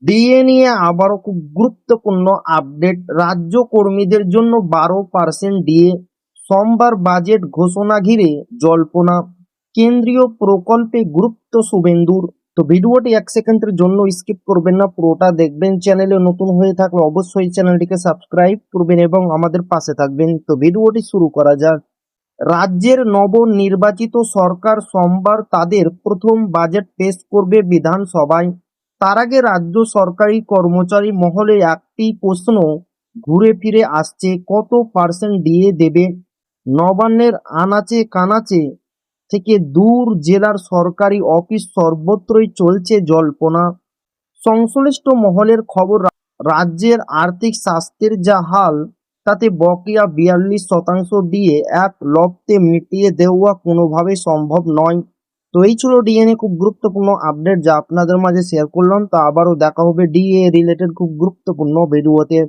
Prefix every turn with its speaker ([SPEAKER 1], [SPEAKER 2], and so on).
[SPEAKER 1] DA নিয়ে আবারও খুব গুরুত্বপূর্ণ আপডেট। রাজ্য কর্মীদের জন্য 12% ডিএ। সোমবার বাজেট ঘোষণা ঘিরে জল্পনা। কেন্দ্রীয় প্রকল্পে গুরুত্ব শুভেন্দুর। তো ভিডিওটি 1 সেকেন্ডের জন্য স্কিপ করবেন না, পুরোটা দেখবেন। চ্যানেলে নতুন হয়ে থাকলে অবশ্যই চ্যানেলটিকে সাবস্ক্রাইব করবেন এবং আমাদের পাশে থাকবেন। তো ভিডিওটি শুরু করা যাক। রাজ্যের নবনির্বাচিত সরকার সোমবার তাদের প্রথম বাজেট পেশ করবে বিধানসভায়। তার আগে রাজ্য সরকারি কর্মচারী মহলে একটি প্রশ্ন ঘুরে ফিরে আসছে, কত পার্সেন্ট দিয়ে দেবে। নবান্নের আনাচে কানাচে থেকে দূর জেলার সরকারি অফিস সর্বত্রই চলছে জল্পনা। সংশ্লিষ্ট মহলের খবর, রাজ্যের আর্থিক স্বাস্থ্যের যা হাল, তাতে বকেয়া 42% দিয়ে এক লপ্তে মিটিয়ে দেওয়া কোনোভাবেই সম্ভব নয়। তো এই ছিল ডিএনএ খুব গুরুত্বপূর্ণ আপডেট যা আপনাদের মাঝে শেয়ার করলাম। তো আবারও দেখা হবে ডিএ রিলেটেড খুব গুরুত্বপূর্ণ ভিডিওতে।